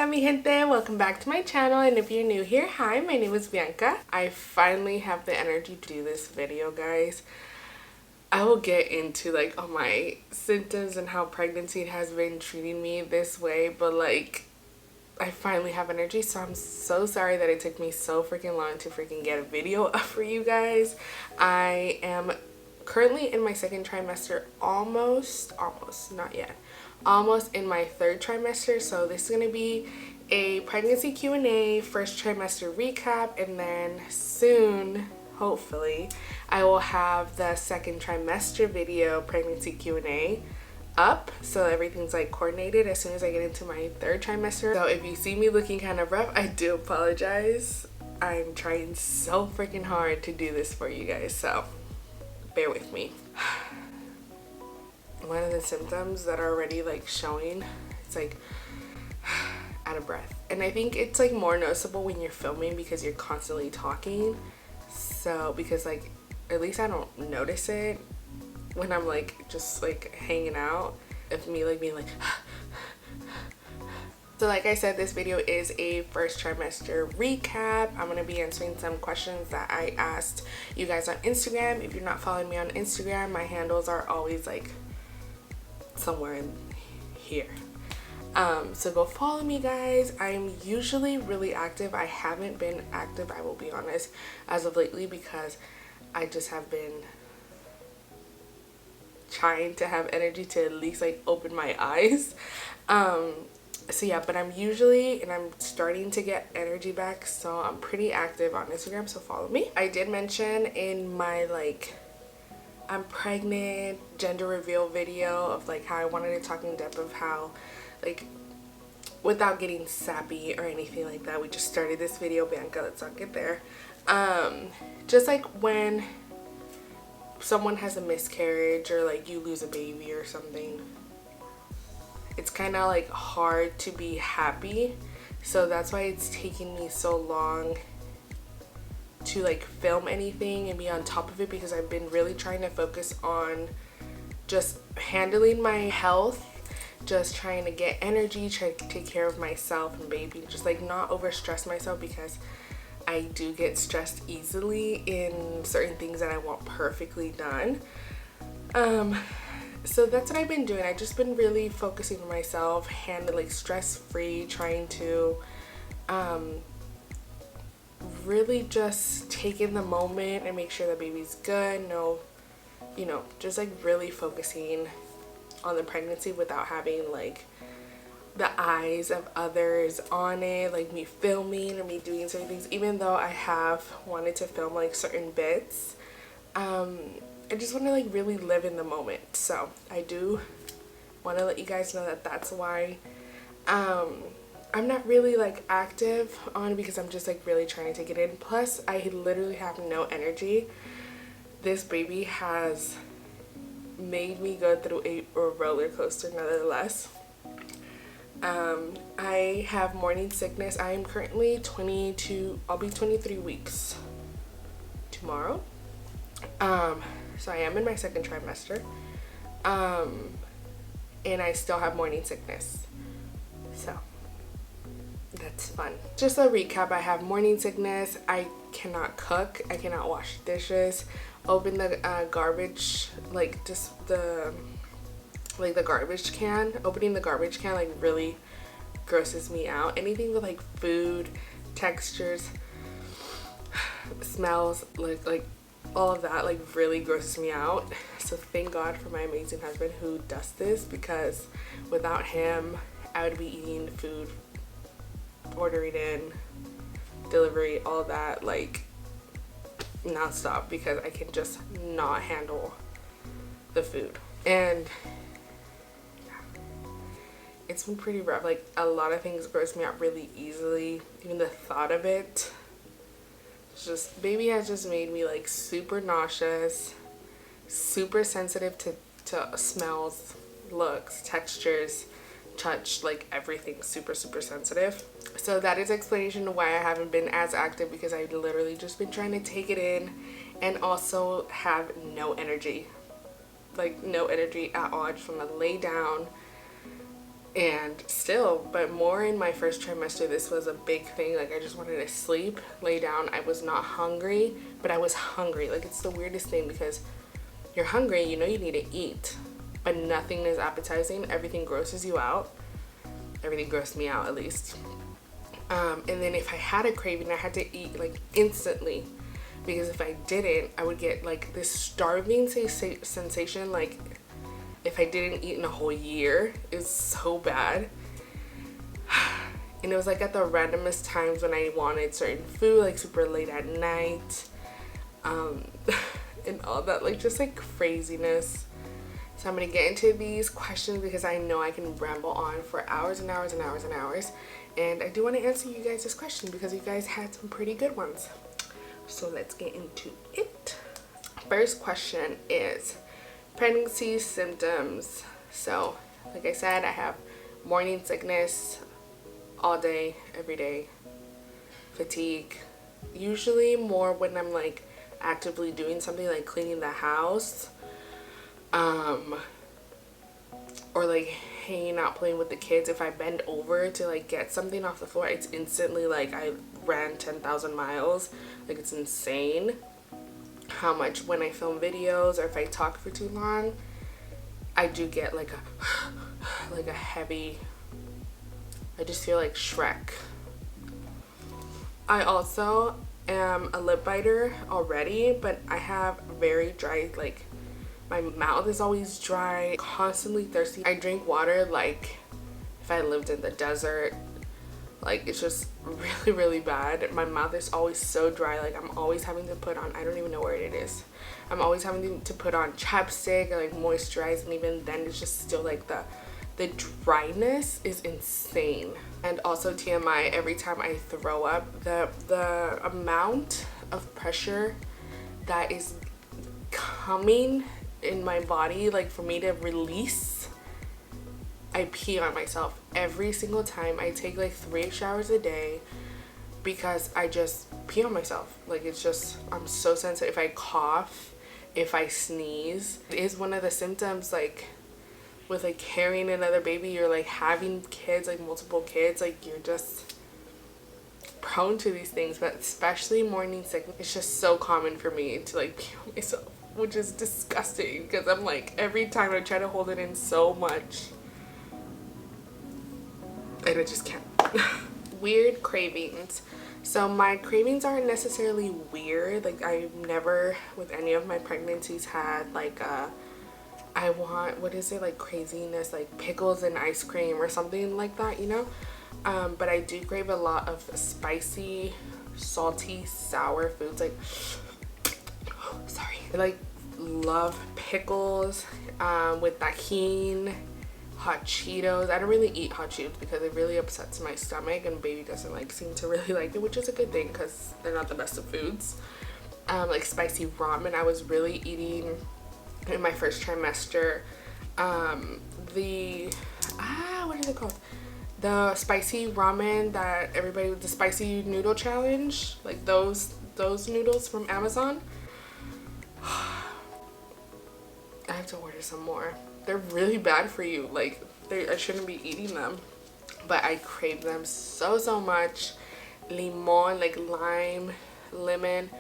Hola mi gente, welcome back to my channel, and if you're new here, hi, my name is Bianca. I finally have the energy to do this video, guys. I will get into like all my symptoms and how pregnancy has been treating me this way, but like I finally have energy, so I'm so sorry that it took me so freaking long to freaking get a video up for you guys. I am currently in my second trimester, almost, not yet. Almost in my third trimester, so this is going to be a pregnancy Q&A, first trimester recap, and then soon, hopefully, I will have the second trimester video pregnancy Q&A up, so everything's like coordinated as soon as I get into my third trimester. So if you see me looking kind of rough, I do apologize. I'm trying so freaking hard to do this for you guys, so bear with me. One of the symptoms that are already like showing, it's like out of breath, and I think it's like more noticeable when you're filming because you're constantly talking. So because like at least I don't notice it when I'm like just like hanging out of me like being like So like I said, this video is a first trimester recap. I'm going to be answering some questions that I asked you guys on Instagram. If you're not following me on Instagram, my handles are always like somewhere in here. So go follow me, guys. I'm usually really active. I haven't been active, I will be honest, as of lately because I just have been trying to have energy to at least like open my eyes. So yeah, but I'm starting to get energy back, so I'm pretty active on Instagram, so follow me. I did mention in my like I'm pregnant gender reveal video of like how I wanted to talk in depth of how like without getting sappy or anything like that, we just started this video, Bianca, let's not get there. Just like when someone has a miscarriage or like you lose a baby or something, it's kind of like hard to be happy, so that's why it's taking me so long to like film anything and be on top of it, because I've been really trying to focus on just handling my health, just trying to get energy, try to take care of myself and baby, just like not over stress myself, because I do get stressed easily in certain things that I want perfectly done. So that's what I've been doing. I've just been really focusing on myself, handling stress-free, trying to really just take in the moment and make sure the baby's good. No, you know, just like really focusing on the pregnancy without having like the eyes of others on it, like me filming or me doing certain things. Even though I have wanted to film like certain bits, I just want to like really live in the moment. So I do want to let you guys know that that's why I'm not really like active on, because I'm just like really trying to take it in. Plus I literally have no energy. This baby has made me go through a roller coaster nonetheless. I have morning sickness. I am currently 22, I'll be 23 weeks tomorrow. So I am in my second trimester, and I still have morning sickness, so that's fun. Just a recap, I have morning sickness, I cannot cook, I cannot wash dishes, open the garbage, like just the garbage can. Opening the garbage can like really grosses me out. Anything with like food, textures, smells, like all of that like really grosses me out. So thank God for my amazing husband who does this, because without him I would be eating food, ordering in, delivery, all that like non-stop, because I can just not handle the food. And it's been pretty rough. Like a lot of things gross me out really easily, even the thought of it. Just baby has just made me like super nauseous, super sensitive to smells, looks, textures, touch, like everything, super sensitive. So that is explanation of why I haven't been as active, because I've literally just been trying to take it in and also have no energy, like no energy at all. I just want to lay down And still, but more in my first trimester, this was a big thing. Like I just wanted to sleep, lay down. I was not hungry, but I was hungry. Like it's the weirdest thing because you're hungry, you know you need to eat, but nothing is appetizing. Everything grosses you out. Everything grossed me out, at least. And then if I had a craving, I had to eat like instantly, because if I didn't, I would get like this starving sensation, like if I didn't eat in a whole year. It's so bad. And it was like at the randomest times when I wanted certain food, like super late at night, and all that, like just like craziness. So I'm gonna get into these questions because I know I can ramble on for hours and hours and hours and hours, and I do want to answer you guys this question because you guys had some pretty good ones. So let's get into it. First question is pregnancy symptoms. So like I said, I have morning sickness all day, every day, fatigue, usually more when I'm like actively doing something like cleaning the house, or like hanging out playing with the kids. If I bend over to like get something off the floor, it's instantly like I ran 10,000 miles. Like it's insane how much when I film videos or if I talk for too long, I do get like a heavy, I just feel like Shrek. I also am a lip biter already, but I have very dry, like my mouth is always dry, constantly thirsty. I drink water like if I lived in the desert. Like it's just really, really bad. My mouth is always so dry. Like I'm always having to put on, I don't even know where it is. I'm always having to put on chapstick or like moisturize, and even then it's just still like the dryness is insane. And also TMI, every time I throw up, the amount of pressure that is coming in my body, like for me to release, I pee on myself every single time. I take like 3 showers a day because I just pee on myself. Like it's just, I'm so sensitive. If I cough, if I sneeze, it is one of the symptoms, like with like carrying another baby or like having kids, like multiple kids, like you're just prone to these things. But especially morning sickness, it's just so common for me to like pee on myself, which is disgusting because I'm like, every time I try to hold it in so much and I just can't. Weird cravings. So my cravings aren't necessarily weird. Like I've never with any of my pregnancies had like I want, what is it, like craziness, like pickles and ice cream or something like that, you know. But I do crave a lot of spicy, salty, sour foods. Like sorry, I like love pickles with tajin, hot Cheetos. I don't really eat hot Cheetos because it really upsets my stomach, and baby doesn't like seem to really like it, which is a good thing because they're not the best of foods. Like spicy ramen, I was really eating in my first trimester. What is it called? The spicy ramen that everybody, the spicy noodle challenge, like those noodles from Amazon. I have to order some more. They're really bad for you. Like I shouldn't be eating them, but I crave them so much. Limon, like lime, lemon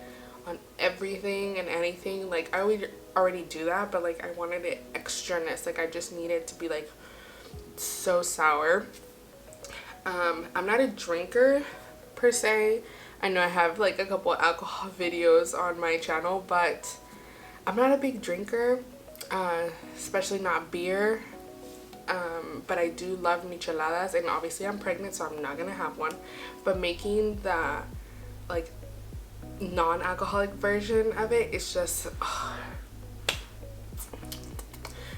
on everything and anything. Like I already do that, but like I wanted it extraness. Like I just needed to be like so sour. I'm not a drinker per se. I know I have like a couple alcohol videos on my channel, but I'm not a big drinker, especially not beer. But I do love micheladas, and obviously I'm pregnant, so I'm not gonna have one. But making the like non-alcoholic version of it, it's just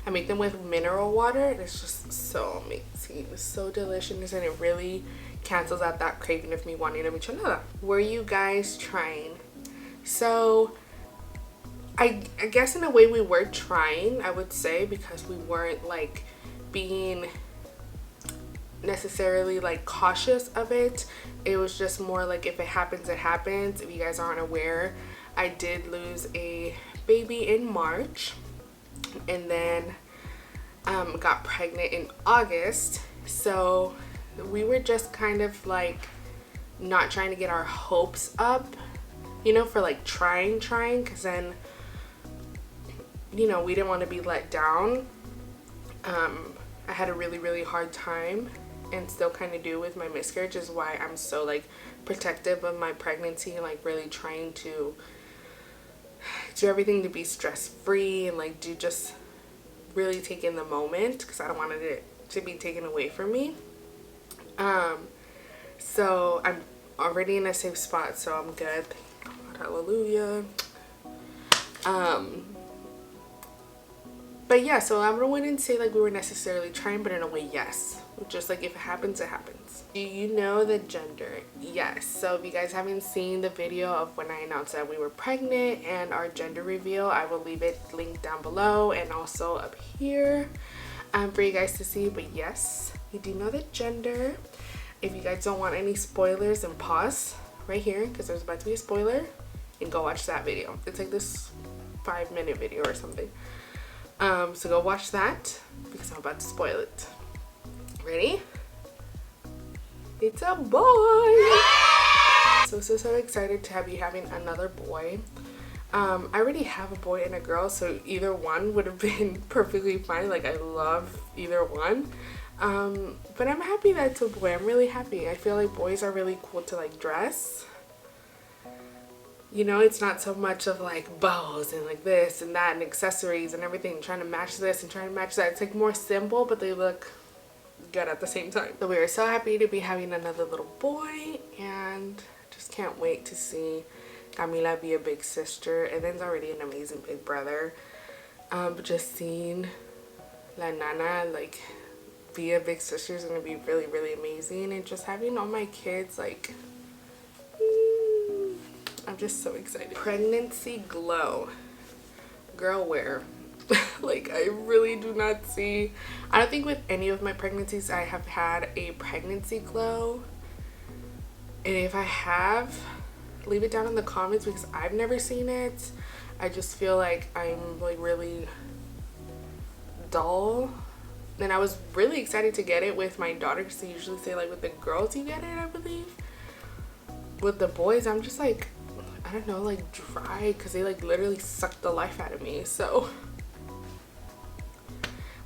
I make them with mineral water, and it's just so amazing. It's so delicious, and it really cancels out that craving of me wanting a michelada. Were you guys trying? So I guess in a way we were trying, I would say, because we weren't like being necessarily like cautious of it. It was just more like, if it happens, it happens. If you guys aren't aware, I did lose a baby in March, and then got pregnant in August. So we were just kind of like not trying to get our hopes up, you know, for like trying, because then, you know, we didn't want to be let down. I had a really hard time, and still kind of do, with my miscarriage, is why I'm so like protective of my pregnancy and like really trying to do everything to be stress-free and like do just really take in the moment, because I don't want it to be taken away from me. So I'm already in a safe spot, so I'm good. Thank God, hallelujah. But yeah, so I wouldn't say like we were necessarily trying, but in a way, yes. Just like if it happens, it happens. Do you know the gender? Yes. So if you guys haven't seen the video of when I announced that we were pregnant and our gender reveal, I will leave it linked down below and also up here for you guys to see. But yes, we do know the gender. If you guys don't want any spoilers, then pause right here, because there's about to be a spoiler, and go watch that video. It's like this 5-minute video or something. So go watch that, because I'm about to spoil it. Ready? It's a boy! So excited to be having another boy. I already have a boy and a girl, so either one would have been perfectly fine. Like, I love either one. But I'm happy that it's a boy. I'm really happy. I feel like boys are really cool to like dress. You know, it's not so much of like bows and like this and that and accessories and everything, trying to match this and trying to match that. It's like more simple, but they look good at the same time. So we are so happy to be having another little boy, and just can't wait to see Camila be a big sister, and then's already an amazing big brother. But just seeing La Nana like be a big sister is gonna be really amazing, and just having all my kids, like, I'm just so excited. Pregnancy glow. Girl, where? Like, I really do not see, I don't think with any of my pregnancies I have had a pregnancy glow. And if I have, leave it down in the comments, because I've never seen it. I just feel like I'm like really dull. And I was really excited to get it with my daughter, because they usually say like with the girls you get it, I believe. With the boys, I'm just like, I don't know, like dry, because they like literally suck the life out of me. So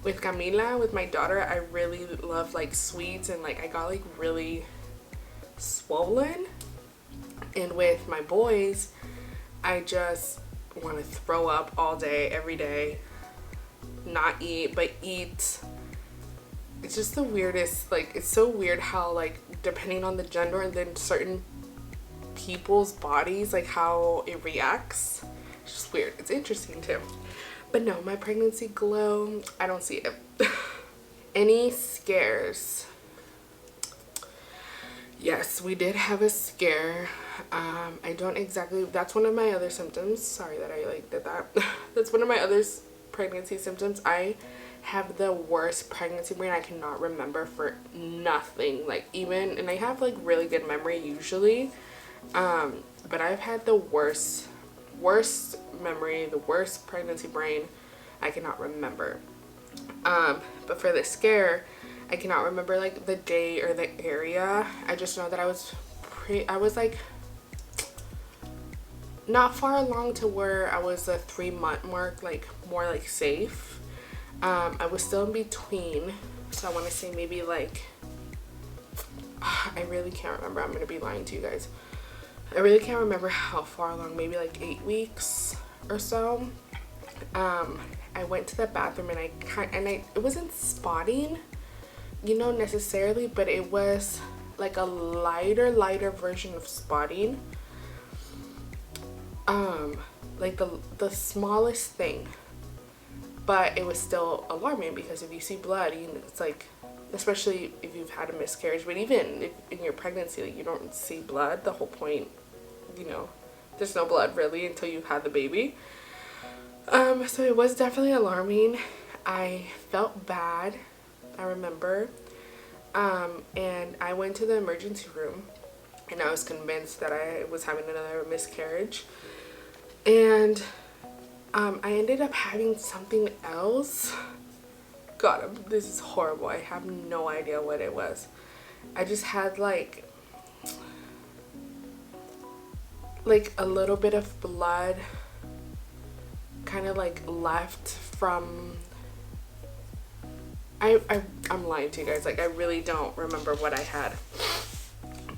with Camila, with my daughter, I really love like sweets, and like I got like really swollen. And with my boys, I just want to throw up all day, every day, not eat, but eat. It's just the weirdest, like, it's so weird how like depending on the gender and then certain people's bodies, like how it reacts. It's just weird. It's interesting too. But no, my pregnancy glow, I don't see it. Any scares? Yes, we did have a scare. I don't exactly, that's one of my other symptoms. Sorry that I like did that. That's one of my other pregnancy symptoms. I have the worst pregnancy brain. I cannot remember for nothing. Like, even, and I have like really good memory usually. But I've had the worst memory, the worst pregnancy brain. I cannot remember. But for the scare, I cannot remember like the day or the area. I just know that I was like not far along to where I was a 3-month mark, like more like safe. I was still in between, so I want to say maybe like, I really can't remember. I'm gonna be lying to you guys. I really can't remember how far along, maybe like 8 weeks or so. I went to the bathroom, and it wasn't spotting, you know, necessarily, but it was like a lighter version of spotting. Like the smallest thing, but it was still alarming, because if you see blood, it's like, especially if you've had a miscarriage, but even if in your pregnancy, like, you don't see blood. The whole point, you know, there's no blood really until you've had the baby. So it was definitely alarming. I felt bad, I remember. And I went to the emergency room, and I was convinced that I was having another miscarriage. And I ended up having something else God, this is horrible. I have no idea what it was. I just had like a little bit of blood kind of like left from I'm lying to you guys. Like, I really don't remember what I had.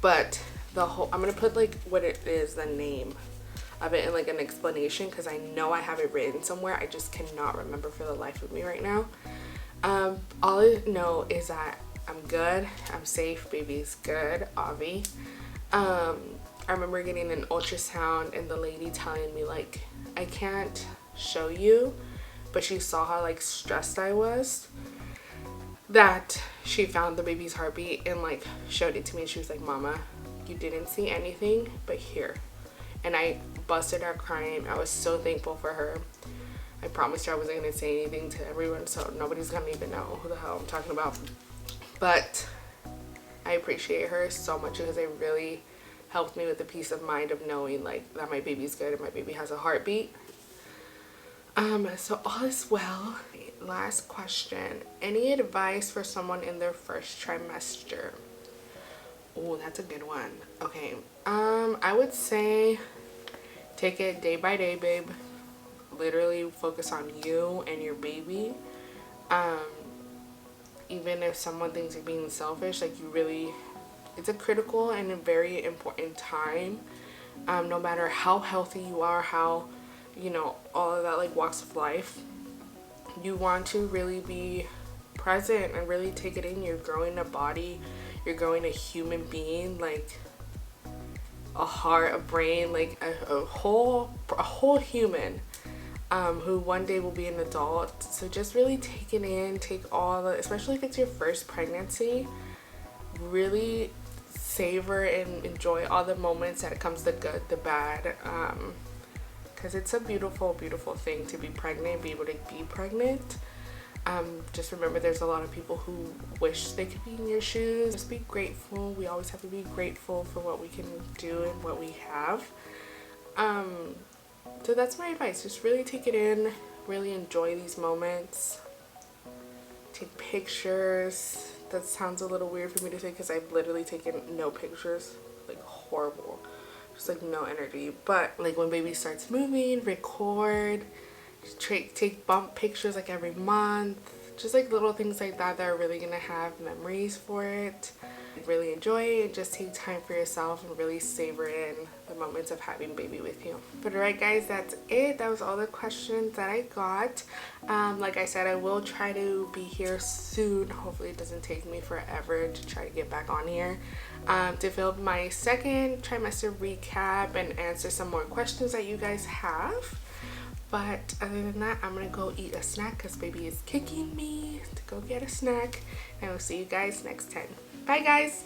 But the whole, I'm gonna put like what it is, the name of it, and like an explanation, because I know I have it written somewhere. I just cannot remember for the life of me right now. All I know is that I'm good, I'm safe, baby's good, Avi. I remember getting an ultrasound and the lady telling me like, I can't show you, but she saw how like stressed I was, that she found the baby's heartbeat and like showed it to me, and she was like, Mama, you didn't see anything, but here. And I busted out crying. I was so thankful for her. I promised her I wasn't going to say anything to everyone, so nobody's going to even know who the hell I'm talking about. But I appreciate her so much, because it really helped me with the peace of mind of knowing like that my baby's good and my baby has a heartbeat. So all is well. Last question. Any advice for someone in their first trimester? Oh, that's a good one. Okay. I would say take it day by day, babe. Literally focus on you and your baby. Even if someone thinks you're being selfish, like, you really, it's a critical and a very important time. No matter how healthy you are, how, you know, all of that like walks of life, you want to really be present and really take it in. You're growing a body, you're growing a human being, like a heart, a brain, like a whole human, who one day will be an adult. So just really take it in, take all the, especially if it's your first pregnancy, really savor and enjoy all the moments that comes, the good, the bad, because it's a beautiful thing to be pregnant, be able to be pregnant. Just remember, there's a lot of people who wish they could be in your shoes. Just be grateful. We always have to be grateful for what we can do and what we have. So that's my advice. Just really take it in, really enjoy these moments. Take pictures. That sounds a little weird for me to say, because I've literally taken no pictures. Like, horrible. Just like no energy. But like when baby starts moving, record, take bump pictures like every month. Just like little things like that that are really gonna have memories for it. Really enjoy it, and just take time for yourself and really savor in the moments of having baby with you. But alright guys, that's it. That was all the questions that I got. Like I said, I will try to be here soon. Hopefully it doesn't take me forever to try to get back on here, to film my second trimester recap and answer some more questions that you guys have. But other than that, I'm gonna go eat a snack because baby is kicking me to go get a snack, and I will see you guys next time. Bye guys.